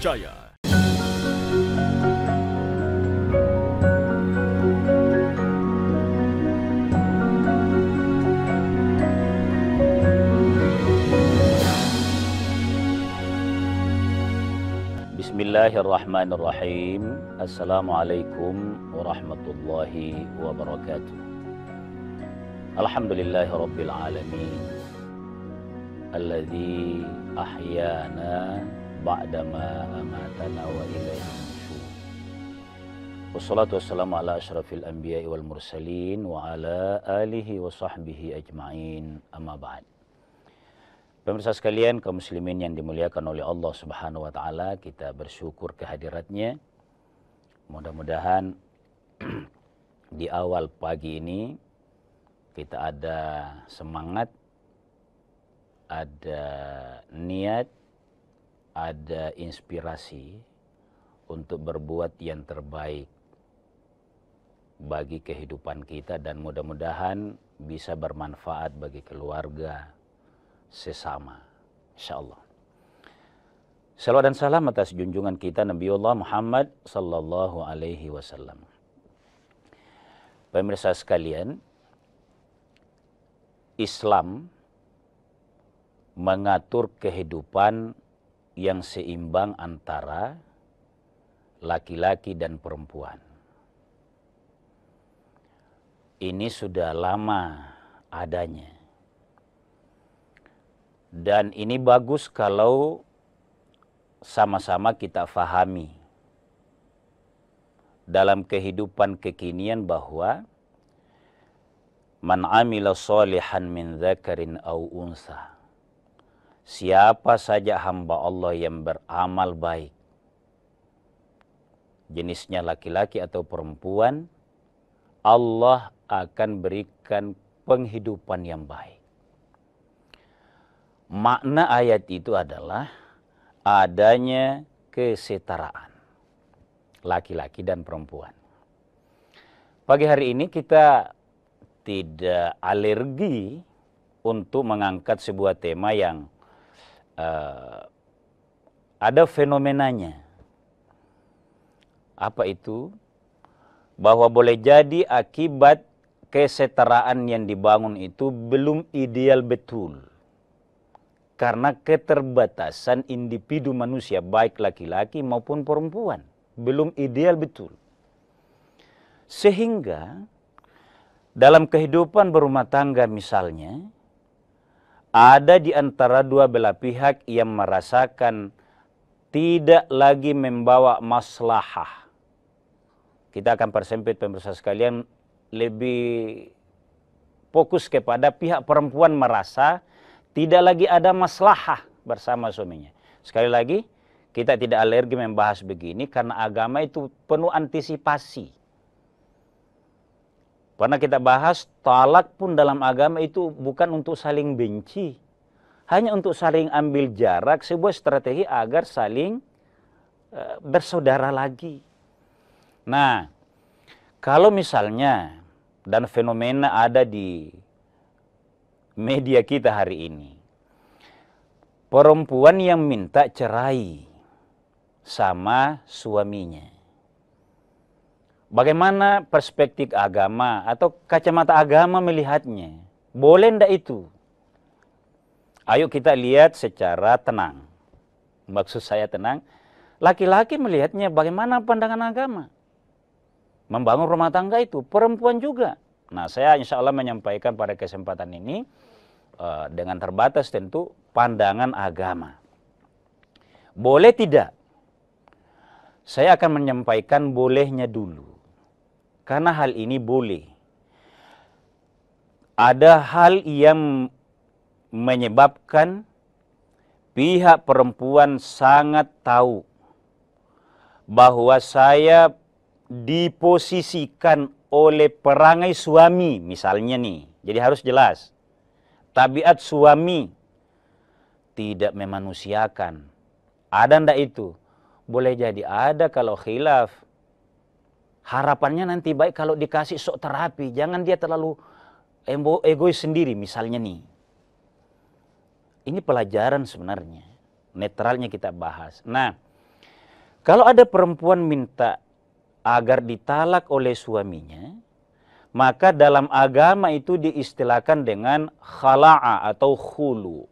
Jaya. Bismillahirrahmanirrahim. Assalamualaikum warahmatullahi wabarakatuh. Alhamdulillahirabbil alamin. Alladzi ahyana ba'dama amatana wa ilaihi nusyur. Wassalatu wassalamu ala asyrafil anbiya'i wal mursalin wa ala alihi wa sahbihi ajma'in. Amma ba'd. Pemirsa sekalian, kaum muslimin yang dimuliakan oleh Allah Subhanahu wa taala, kita bersyukur kehadiratnya. Mudah-mudahan di awal pagi ini kita ada semangat, ada niat, ada inspirasi untuk berbuat yang terbaik bagi kehidupan kita dan mudah-mudahan bisa bermanfaat bagi keluarga, sesama, insyaallah. Salawat dan salam atas junjungan kita Nabiullah Muhammad sallallahu alaihi wasallam. Pemirsa sekalian, Islam mengatur kehidupan yang seimbang antara laki-laki dan perempuan. Ini sudah lama adanya. Dan ini bagus kalau sama-sama kita fahami dalam kehidupan kekinian bahwa man amila sholihan min dzakarin aw unsa, siapa saja hamba Allah yang beramal baik, jenisnya laki-laki atau perempuan, Allah akan berikan penghidupan yang baik. Makna ayat itu adalah adanya kesetaraan laki-laki dan perempuan. Pagi hari ini kita tidak alergi untuk mengangkat sebuah tema yang ada fenomenanya. Apa itu? Bahwa boleh jadi akibat kesetaraan yang dibangun itu belum ideal betul. Karena keterbatasan individu manusia baik laki-laki maupun perempuan belum ideal betul. Sehingga dalam kehidupan berumah tangga misalnya, ada di antara dua belah pihak yang merasakan tidak lagi membawa maslahah. Kita akan persempit pemirsa sekalian, lebih fokus kepada pihak perempuan merasa tidak lagi ada maslahah bersama suaminya. Sekali lagi, kita tidak alergi membahas begini karena agama itu penuh antisipasi. Pernah kita bahas, talak pun dalam agama itu bukan untuk saling benci. Hanya untuk saling ambil jarak, sebuah strategi agar saling bersaudara lagi. Nah, kalau misalnya, dan fenomena ada di media kita hari ini, perempuan yang minta cerai sama suaminya, bagaimana perspektif agama atau kacamata agama melihatnya? Boleh ndak itu? Ayo kita lihat secara tenang. Maksud saya tenang, laki-laki melihatnya bagaimana pandangan agama membangun rumah tangga itu, perempuan juga. Nah, saya insya Allah menyampaikan pada kesempatan ini dengan terbatas tentu pandangan agama. Boleh tidak? Saya akan menyampaikan bolehnya dulu. Karena hal ini boleh. Ada hal yang menyebabkan pihak perempuan sangat tahu bahwa saya diposisikan oleh perangai suami, misalnya nih. Jadi harus jelas. Tabiat suami tidak memanusiakan. Ada ndak itu? Boleh jadi ada kalau khilaf. Harapannya nanti baik kalau dikasih sok terapi. Jangan dia terlalu egois sendiri misalnya nih. Ini pelajaran sebenarnya. Netralnya kita bahas. Nah, Kalau ada perempuan minta agar ditalak oleh suaminya, maka dalam agama itu diistilahkan dengan khala'a atau khulu.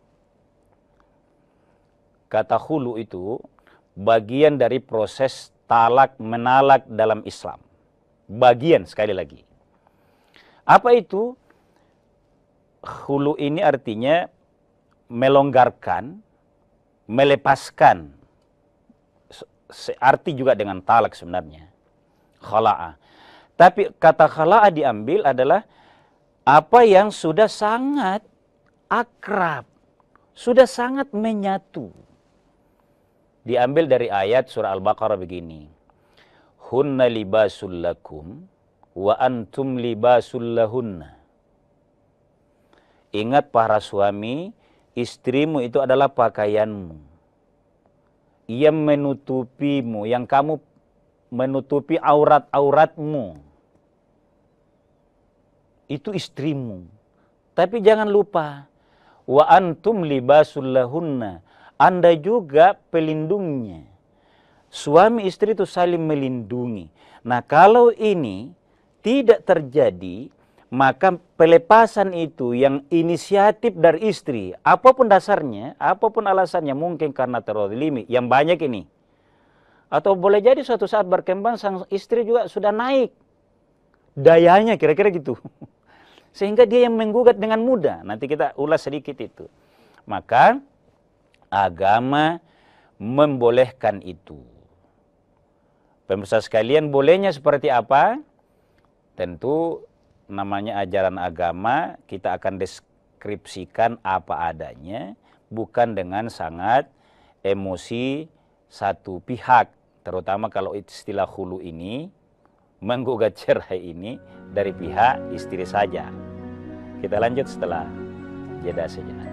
Kata khulu itu bagian dari proses talak menalak dalam Islam. Bagian, sekali lagi. Apa itu? Khulu ini artinya melonggarkan, melepaskan. Searti juga dengan talak sebenarnya. Khala'a. Tapi kata khala'a diambil adalah apa yang sudah sangat akrab, sudah sangat menyatu. Diambil dari ayat surah Al-Baqarah begini. Hunna libasul lakum wa antum libasul lahunna. Ingat para suami, istrimu itu adalah pakaianmu. Ia menutupimu, yang kamu menutupi aurat-auratmu. Itu istrimu. Tapi jangan lupa, wa antum libasul lahunna. Anda juga pelindungnya. Suami istri itu saling melindungi. Nah, kalau ini tidak terjadi, maka pelepasan itu yang inisiatif dari istri, apapun dasarnya, apapun alasannya, mungkin karena terzalimi, yang banyak ini. Atau boleh jadi suatu saat berkembang sang istri juga sudah naik dayanya, kira-kira gitu. Sehingga dia yang menggugat dengan mudah. Nanti kita ulas sedikit itu. Maka agama membolehkan itu. Pemirsa sekalian, bolehnya seperti apa? Tentu namanya ajaran agama, kita akan deskripsikan apa adanya, bukan dengan sangat emosi satu pihak. Terutama kalau istilah khulu ini, menggugat cerai ini dari pihak istri saja. Kita lanjut setelah jeda sejenak.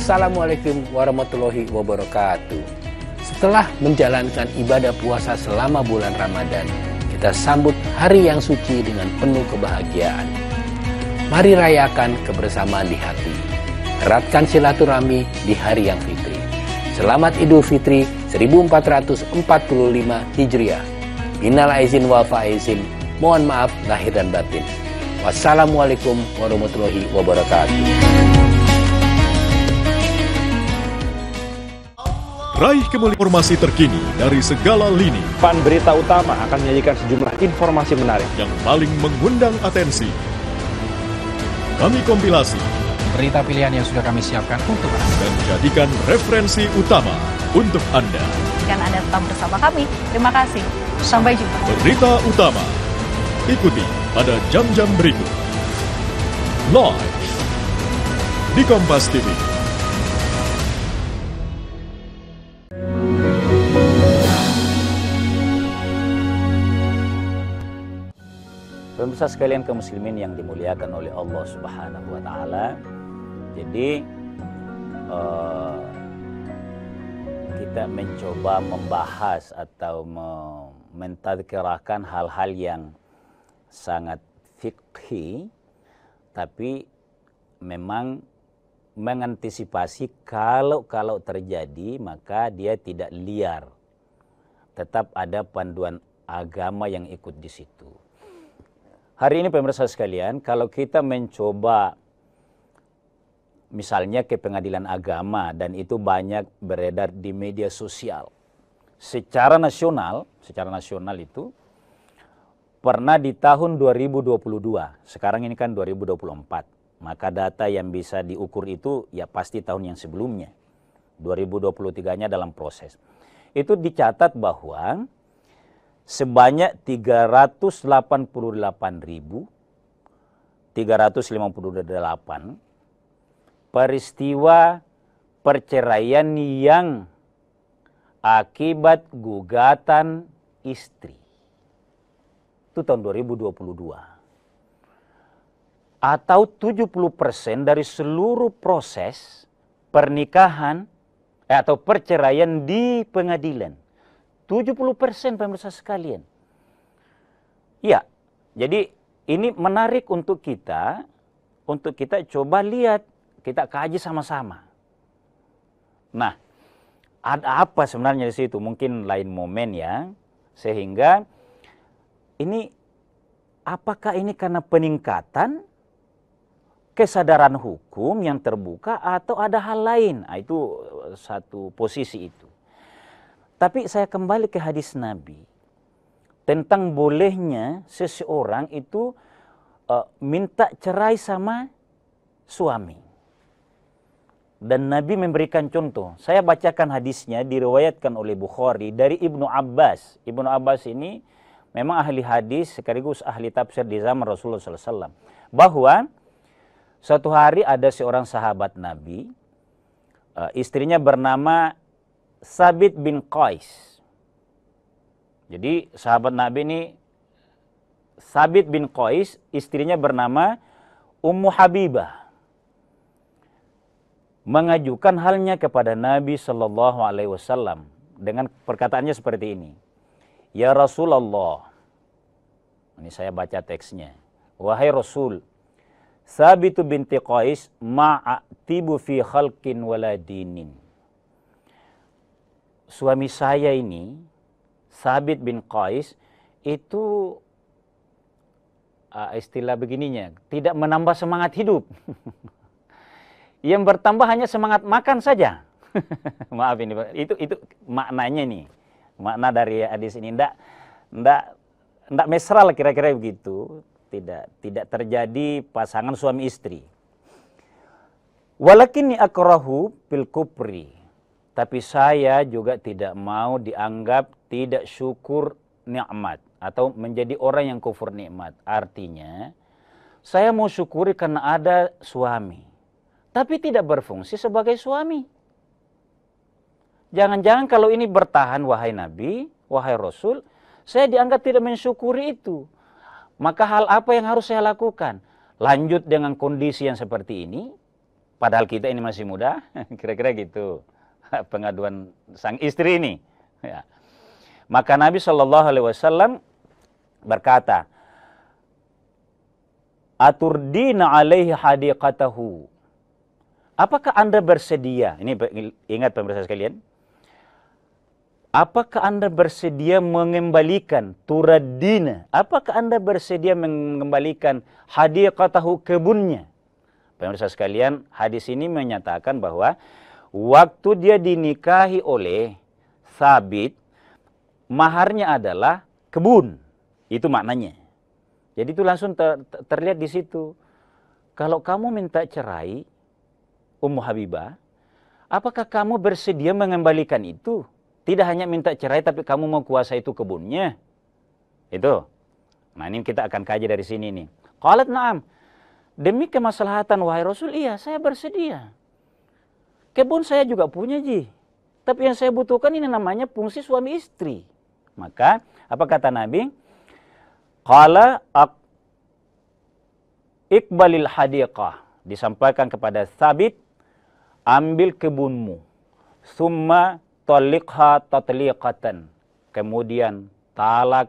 Assalamualaikum warahmatullahi wabarakatuh. Setelah menjalankan ibadah puasa selama bulan Ramadan, kita sambut hari yang suci dengan penuh kebahagiaan. Mari rayakan kebersamaan di hati. Eratkan silaturahmi di hari yang fitri. Selamat Idul Fitri 1445 Hijriah. Minal aizin wal faizin. Mohon maaf lahir dan batin. Wassalamualaikum warahmatullahi wabarakatuh. Raih kemuliaan informasi terkini dari segala lini Pan Berita Utama akan menyajikan sejumlah informasi menarik yang paling mengundang atensi. Kami kompilasi berita pilihan yang sudah kami siapkan untuk Anda dan jadikan referensi utama untuk Anda. Dan Anda tetap bersama kami. Terima kasih. Sampai jumpa. Berita utama ikuti pada jam-jam berikut. Live di Kompas TV. Pemirsa sekalian kaum muslimin yang dimuliakan oleh Allah Subhanahu wa taala. Jadi kita mencoba membahas atau mentadkirahkan hal-hal yang sangat fikhi, tapi memang mengantisipasi kalau terjadi maka dia tidak liar. Tetap ada panduan agama yang ikut di situ. Hari ini pemirsa sekalian, kalau kita mencoba misalnya ke pengadilan agama dan itu banyak beredar di media sosial. Secara nasional itu pernah di tahun 2022, sekarang ini kan 2024. Maka data yang bisa diukur itu ya pasti tahun yang sebelumnya. 2023-nya dalam proses. Itu dicatat bahwa sebanyak 388.358 peristiwa perceraian yang akibat gugatan istri. Itu tahun 2022. Atau 70% dari seluruh proses pernikahan atau perceraian di pengadilan. 70% pemirsa sekalian. Ya, jadi ini menarik untuk kita coba lihat, kita kaji sama-sama. Nah, ada apa sebenarnya di situ? Mungkin lain momen ya, sehingga ini apakah ini karena peningkatan kesadaran hukum yang terbuka atau ada hal lain? Nah, itu satu posisi itu. Tapi saya kembali ke hadis Nabi tentang bolehnya seseorang itu minta cerai sama suami. Dan Nabi memberikan contoh. Saya bacakan hadisnya, diriwayatkan oleh Bukhari dari Ibnu Abbas. Ibnu Abbas ini memang ahli hadis sekaligus ahli tafsir di zaman Rasulullah SAW. Bahwa suatu hari ada seorang sahabat Nabi, istrinya bernama Sabit bin Qais. Jadi sahabat Nabi ini Sabit bin Qais, istrinya bernama Ummu Habibah. Mengajukan halnya kepada Nabi SAW dengan perkataannya seperti ini. Ya Rasulullah, ini saya baca teksnya. Wahai Rasul, Sabitu binti Qais ma'atibu fi khalqin waladinin. Suami saya ini, Sabit bin Qais, itu istilah begininya, tidak menambah semangat hidup. Yang bertambah hanya semangat makan saja. Maaf ini, itu maknanya nih. Makna dari hadis ini ndak mesra lah kira-kira begitu. Tidak terjadi pasangan suami istri. Walakinni akrahu bil kufri. Tapi saya juga tidak mau dianggap tidak syukur nikmat atau menjadi orang yang kufur nikmat. Artinya saya mau syukuri karena ada suami, tapi tidak berfungsi sebagai suami. Jangan-jangan kalau ini bertahan, wahai Nabi, wahai Rasul, saya dianggap tidak mensyukuri itu. Maka hal apa yang harus saya lakukan? Lanjut dengan kondisi yang seperti ini, padahal kita ini masih muda, kira-kira gitu. Pengaduan sang istri ini. Ya. Maka Nabi SAW berkata, Aturdina alaihi hadiqatahu. Apakah Anda bersedia? Ini ingat pemirsa sekalian. Apakah Anda bersedia mengembalikan turadina? Apakah Anda bersedia mengembalikan hadiqatahu, kebunnya? Pemirsa sekalian, hadis ini menyatakan bahwa waktu dia dinikahi oleh Sabit, maharnya adalah kebun. Itu maknanya. Jadi itu langsung terlihat di situ. Kalau kamu minta cerai, Ummu Habibah, apakah kamu bersedia mengembalikan itu? Tidak hanya minta cerai, tapi kamu mau kuasai itu kebunnya. Itu. Nah, ini kita akan kaji dari sini nih. Qalat na'am. Demi kemaslahatan wahai Rasul, iya saya bersedia. Kebun saya juga punya, Ji. Tapi yang saya butuhkan ini namanya fungsi suami istri. Maka, apa kata Nabi? Qala iqbalil hadiqah. Disampaikan kepada Sabit, ambil kebunmu. Summa taliqha tatliqatan. Kemudian talak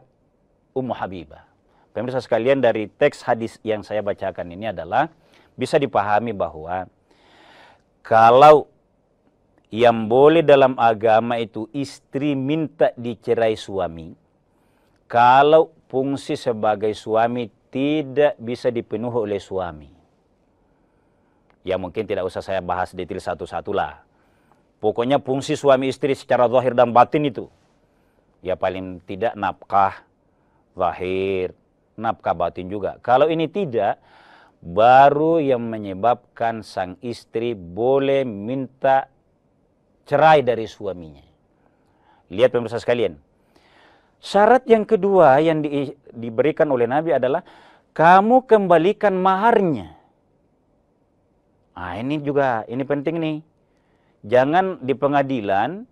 Ummu Habibah. Pemirsa sekalian, dari teks hadis yang saya bacakan ini adalah bisa dipahami bahwa kalau yang boleh dalam agama itu istri minta dicerai suami, kalau fungsi sebagai suami tidak bisa dipenuhi oleh suami. Ya mungkin tidak usah saya bahas detail satu-satu lah. Pokoknya fungsi suami istri secara zahir dan batin itu, ya paling tidak nafkah zahir, nafkah batin juga. Kalau ini tidak, baru yang menyebabkan sang istri boleh minta cerai dari suaminya. Lihat pemirsa sekalian. Syarat yang kedua yang diberikan oleh Nabi adalah kamu kembalikan maharnya. Nah, ini juga, ini penting nih. Jangan di pengadilan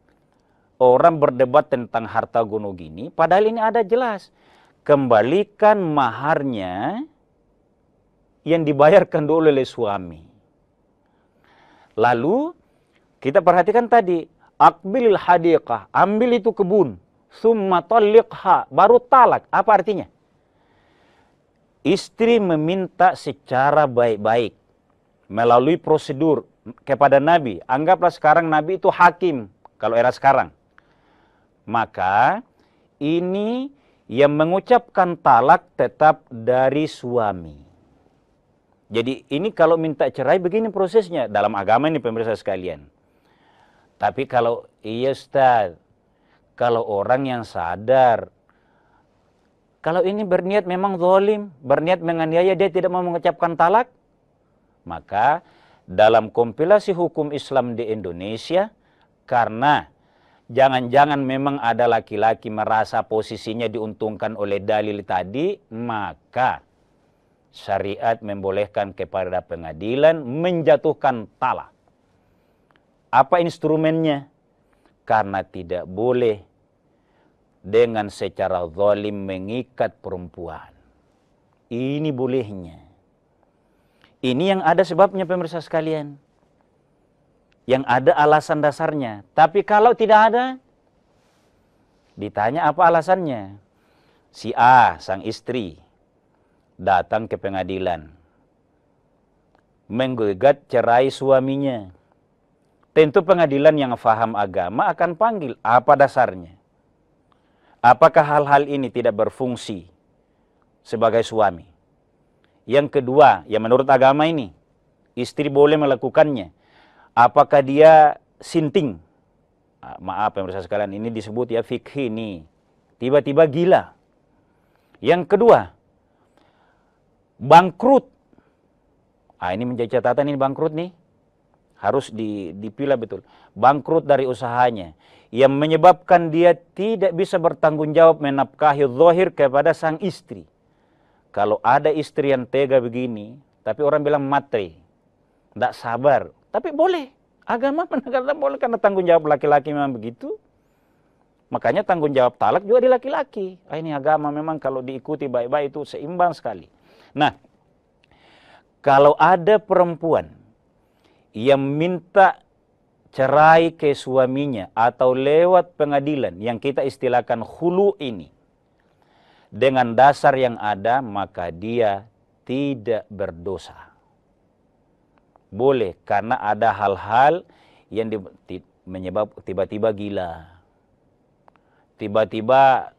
orang berdebat tentang harta gono gini, padahal ini ada jelas. Kembalikan maharnya yang dibayarkan dulu oleh suami. Lalu kita perhatikan tadi, akbilil hadiqah, ambil itu kebun, summa talliqha, baru talak. Apa artinya? Istri meminta secara baik-baik melalui prosedur kepada Nabi. Anggaplah sekarang Nabi itu hakim kalau era sekarang. Maka ini yang mengucapkan talak tetap dari suami. Jadi ini kalau minta cerai begini prosesnya dalam agama ini pemirsa sekalian. Tapi kalau iya Ustaz, kalau orang yang sadar, kalau ini berniat memang zalim, berniat menganiaya, dia tidak mau mengucapkan talak, maka dalam kompilasi hukum Islam di Indonesia, karena jangan-jangan memang ada laki-laki merasa posisinya diuntungkan oleh dalil tadi, maka syariat membolehkan kepada pengadilan menjatuhkan talak. Apa instrumennya? Karena tidak boleh dengan secara zalim mengikat perempuan. Ini bolehnya. Ini yang ada sebabnya pemirsa sekalian. Yang ada alasan dasarnya. Tapi kalau tidak ada, ditanya apa alasannya. Si A, sang istri, datang ke pengadilan, menggugat cerai suaminya. Tentu pengadilan yang faham agama akan panggil apa dasarnya. Apakah hal-hal ini tidak berfungsi sebagai suami? Yang kedua, yang menurut agama ini, istri boleh melakukannya. Apakah dia sinting? Maaf pemirsa sekalian, ini disebut ya fikih ini. Tiba-tiba gila. Yang kedua, bangkrut. Ini menjadi catatan, ini bangkrut nih. Harus dipilah betul. Bangkrut dari usahanya. Yang menyebabkan dia tidak bisa bertanggung jawab menafkahi zahir kepada sang istri. Kalau ada istri yang tega begini, tapi orang bilang matre, tidak sabar. Tapi boleh, agama menegaskan boleh karena tanggung jawab laki-laki memang begitu. Makanya tanggung jawab talak juga di laki-laki. Ini agama memang kalau diikuti baik-baik itu seimbang sekali. Nah, kalau ada perempuan yang minta cerai ke suaminya atau lewat pengadilan yang kita istilahkan khulu ini, dengan dasar yang ada, maka dia tidak berdosa. Boleh, karena ada hal-hal yang menyebab tiba-tiba gila. Tiba-tiba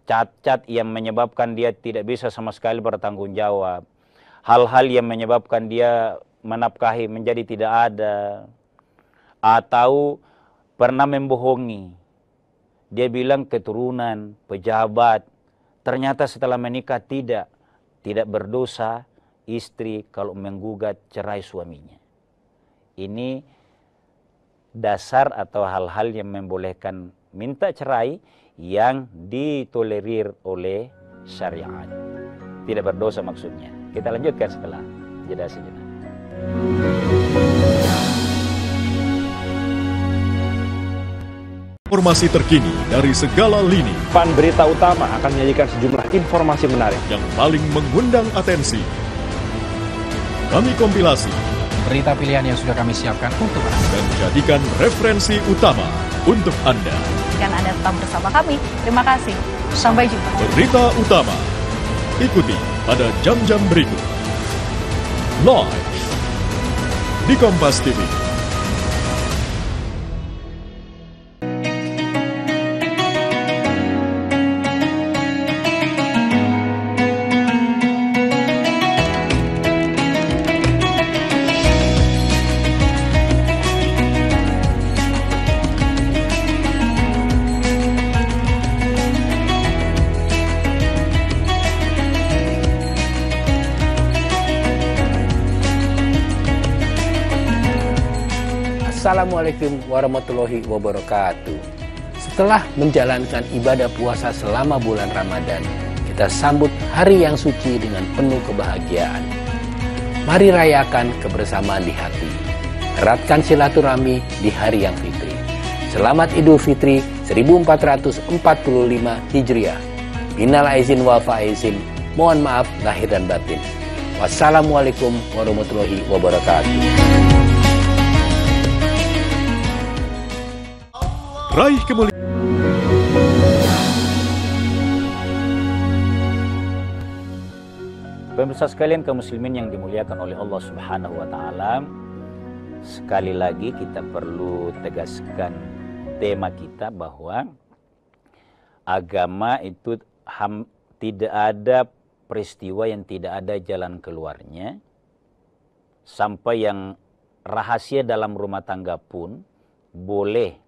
cacat yang menyebabkan dia tidak bisa sama sekali bertanggung jawab. Hal-hal yang menyebabkan dia menafkahi menjadi tidak ada. Atau pernah membohongi. Dia bilang keturunan, pejabat. Ternyata setelah menikah tidak berdosa istri kalau menggugat cerai suaminya. Ini dasar atau hal-hal yang membolehkan minta cerai yang ditolerir oleh syariat. Tidak berdosa maksudnya. Kita lanjutkan setelah jeda sejenak. Informasi terkini dari segala lini Pan Berita Utama akan menyajikan sejumlah informasi menarik yang paling mengundang atensi. Kami kompilasi Berita pilihan yang sudah kami siapkan untuk Anda. dan jadikan referensi utama untuk Anda. Dan Anda tetap bersama kami. Terima kasih. Sampai jumpa. Berita utama ikuti pada jam-jam berikut. Live di Kompas TV. Assalamualaikum warahmatullahi wabarakatuh. Setelah menjalankan ibadah puasa selama bulan Ramadan, kita sambut hari yang suci dengan penuh kebahagiaan. Mari rayakan kebersamaan di hati. Eratkan silaturahmi di hari yang fitri. Selamat Idul Fitri 1445 Hijriah. Minal aizin wal faizin. Mohon maaf lahir dan batin. Wassalamualaikum warahmatullahi wabarakatuh. Raih kemuliaan. Pemirsa sekalian kaum muslimin yang dimuliakan oleh Allah Subhanahu wa taala, sekali lagi kita perlu tegaskan tema kita bahwa agama itu tidak ada peristiwa yang tidak ada jalan keluarnya, sampai yang rahasia dalam rumah tangga pun boleh,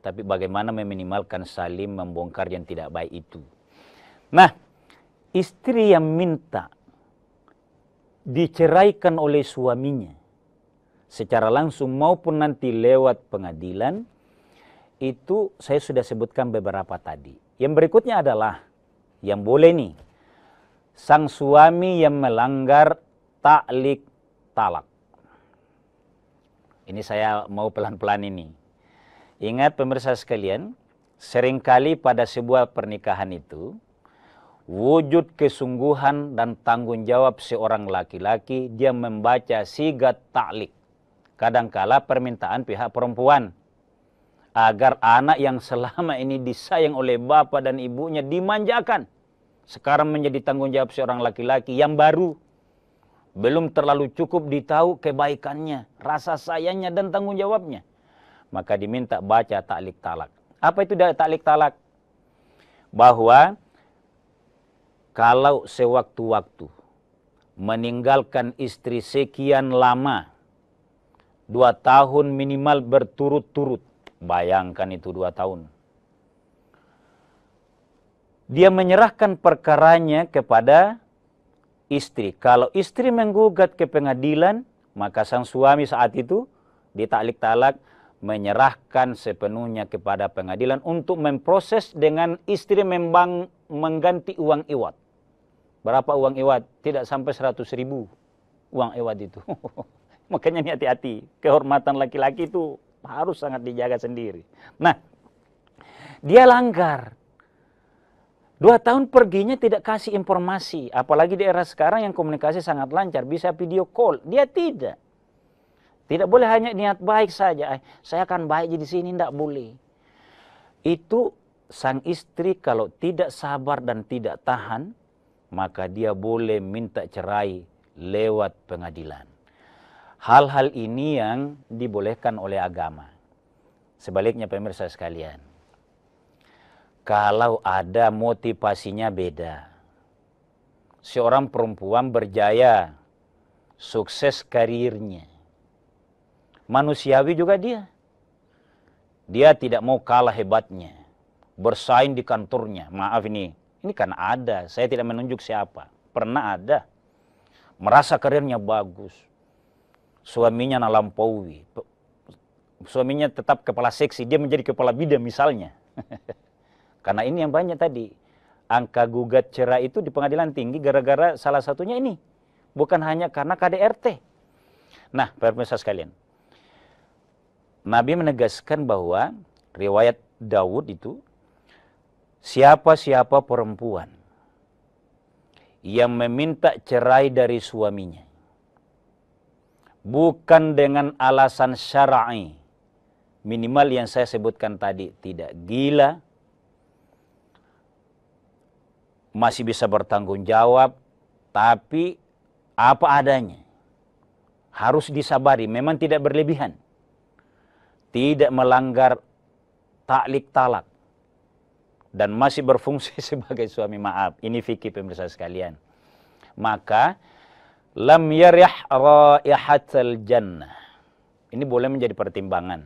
tapi bagaimana meminimalkan saling membongkar yang tidak baik itu. Nah, istri yang minta diceraikan oleh suaminya secara langsung maupun nanti lewat pengadilan, itu saya sudah sebutkan beberapa tadi. Yang berikutnya adalah yang boleh nih, sang suami yang melanggar ta'liq talak. Ini saya mau pelan-pelan ini. Ingat pemirsa sekalian, seringkali pada sebuah pernikahan itu wujud kesungguhan dan tanggung jawab seorang laki-laki, dia membaca sigat ta'liq. Kadangkala permintaan pihak perempuan agar anak yang selama ini disayang oleh bapak dan ibunya dimanjakan, sekarang menjadi tanggung jawab seorang laki-laki yang baru. Belum terlalu cukup ditahu kebaikannya, rasa sayangnya dan tanggung jawabnya. Maka diminta baca ta'liq talak. Apa itu ta'liq talak? Bahwa kalau sewaktu-waktu meninggalkan istri sekian lama, 2 tahun minimal berturut-turut, bayangkan itu 2 tahun. Dia menyerahkan perkaranya kepada istri. Kalau istri menggugat ke pengadilan, maka sang suami saat itu di ta'liq talak menyerahkan sepenuhnya kepada pengadilan untuk memproses dengan istri mengganti uang iwat. Berapa uang iwat? Tidak sampai 100.000 uang iwat itu. Makanya ini hati-hati. Kehormatan laki-laki itu harus sangat dijaga sendiri. Nah, dia langgar. 2 tahun perginya tidak kasih informasi. Apalagi di era sekarang yang komunikasi sangat lancar. Bisa video call. Dia tidak. Tidak boleh hanya niat baik saja. Saya akan baik di sini, tidak boleh. Itu sang istri kalau tidak sabar dan tidak tahan, maka dia boleh minta cerai lewat pengadilan. Hal-hal ini yang dibolehkan oleh agama. Sebaliknya pemirsa sekalian, kalau ada motivasinya beda. Seorang perempuan berjaya, sukses karirnya. Manusiawi juga dia. Dia tidak mau kalah hebatnya. Bersaing di kantornya. Maaf ini kan ada, saya tidak menunjuk siapa. Pernah ada. Merasa karirnya bagus. Suaminya melampaui. Suaminya tetap kepala seksi, dia menjadi kepala bidang misalnya. Karena ini yang banyak tadi. Angka gugat cerai itu di pengadilan tinggi gara-gara salah satunya ini. Bukan hanya karena KDRT. Nah, pemirsa sekalian. Nabi menegaskan bahwa riwayat Daud itu, siapa-siapa perempuan yang meminta cerai dari suaminya bukan dengan alasan syar'i, minimal yang saya sebutkan tadi, tidak gila, masih bisa bertanggung jawab, tapi apa adanya, harus disabari, memang tidak berlebihan, tidak melanggar ta'liq talak, dan masih berfungsi sebagai suami, maaf, ini fikih pemirsa sekalian, maka lam yarih raihatal jannah. Ini boleh menjadi pertimbangan.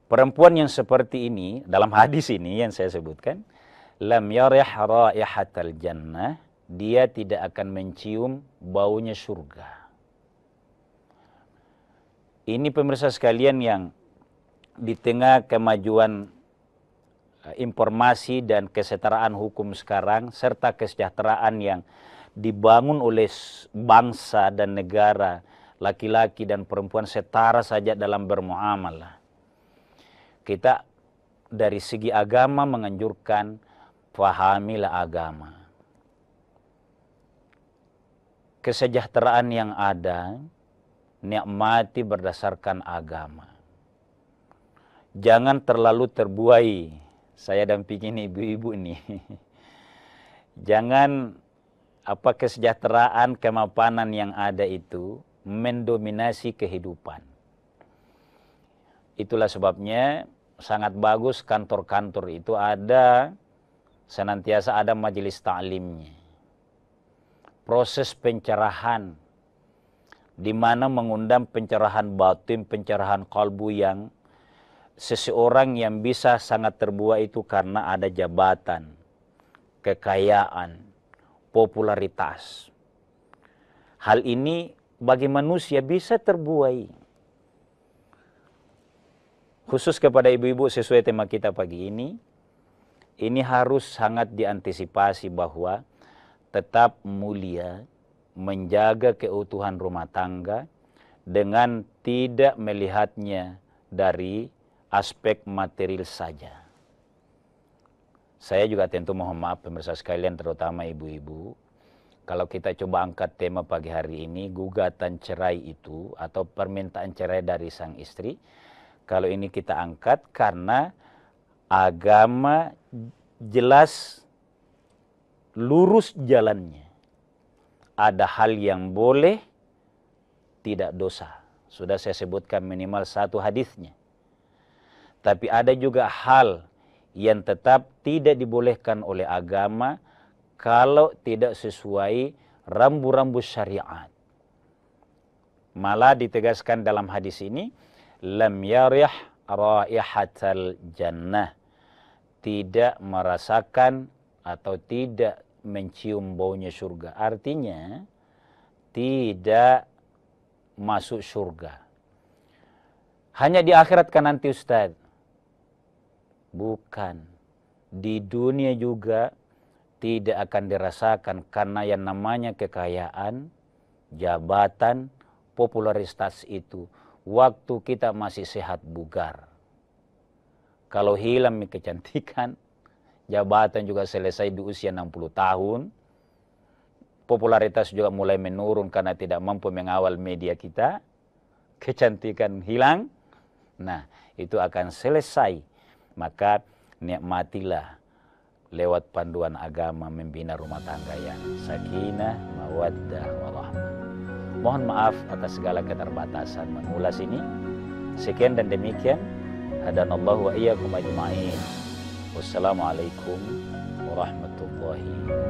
Perempuan yang seperti ini, dalam hadis ini yang saya sebutkan, lam yarih raihatal jannah, dia tidak akan mencium baunya surga. Ini pemirsa sekalian yang di tengah kemajuan informasi dan kesetaraan hukum sekarang, serta kesejahteraan yang dibangun oleh bangsa dan negara, laki-laki dan perempuan setara saja dalam bermuamalah. Kita dari segi agama menganjurkan pahamilah agama. Kesejahteraan yang ada, nikmati berdasarkan agama. Jangan terlalu terbuai. Saya dampingin ibu-ibu nih. Jangan kesejahteraan, kemapanan yang ada itu mendominasi kehidupan. Itulah sebabnya sangat bagus kantor-kantor itu senantiasa ada majelis ta'limnya. Proses pencerahan, di mana mengundang pencerahan batin, pencerahan kalbu yang seseorang yang bisa sangat terbuai itu karena ada jabatan, kekayaan, popularitas. Hal ini bagi manusia bisa terbuai. Khusus kepada ibu-ibu sesuai tema kita pagi ini harus sangat diantisipasi bahwa tetap mulia, menjaga keutuhan rumah tangga dengan tidak melihatnya dari aspek material saja. Saya juga tentu mohon maaf pemirsa sekalian, terutama ibu-ibu, kalau kita coba angkat tema pagi hari ini, gugatan cerai itu atau permintaan cerai dari sang istri, kalau ini kita angkat karena agama jelas lurus jalannya. Ada hal yang boleh, tidak dosa. Sudah saya sebutkan minimal satu hadisnya. Tapi ada juga hal yang tetap tidak dibolehkan oleh agama kalau tidak sesuai rambu-rambu syariat. Malah ditegaskan dalam hadis ini, lam yarih raihatal jannah. Tidak merasakan atau tidak mencium baunya surga. Artinya tidak masuk surga. Hanya di akhirat kan nanti Ustaz? Bukan. Di dunia juga tidak akan dirasakan karena yang namanya kekayaan, jabatan, popularitas itu waktu kita masih sehat bugar. Kalau hilang kecantikan, jabatan juga selesai di usia 60 tahun, popularitas juga mulai menurun karena tidak mampu mengawal media kita, kecantikan hilang, nah itu akan selesai. Maka nikmatilah lewat panduan agama membina rumah tangga yang sakinah, mawaddah, warahmah. Mohon maaf atas segala keterbatasan mengulas ini. Sekian dan demikian. Hadanallahu wa iyyakum ajma'in. Wassalamualaikum warahmatullahi wabarakatuh.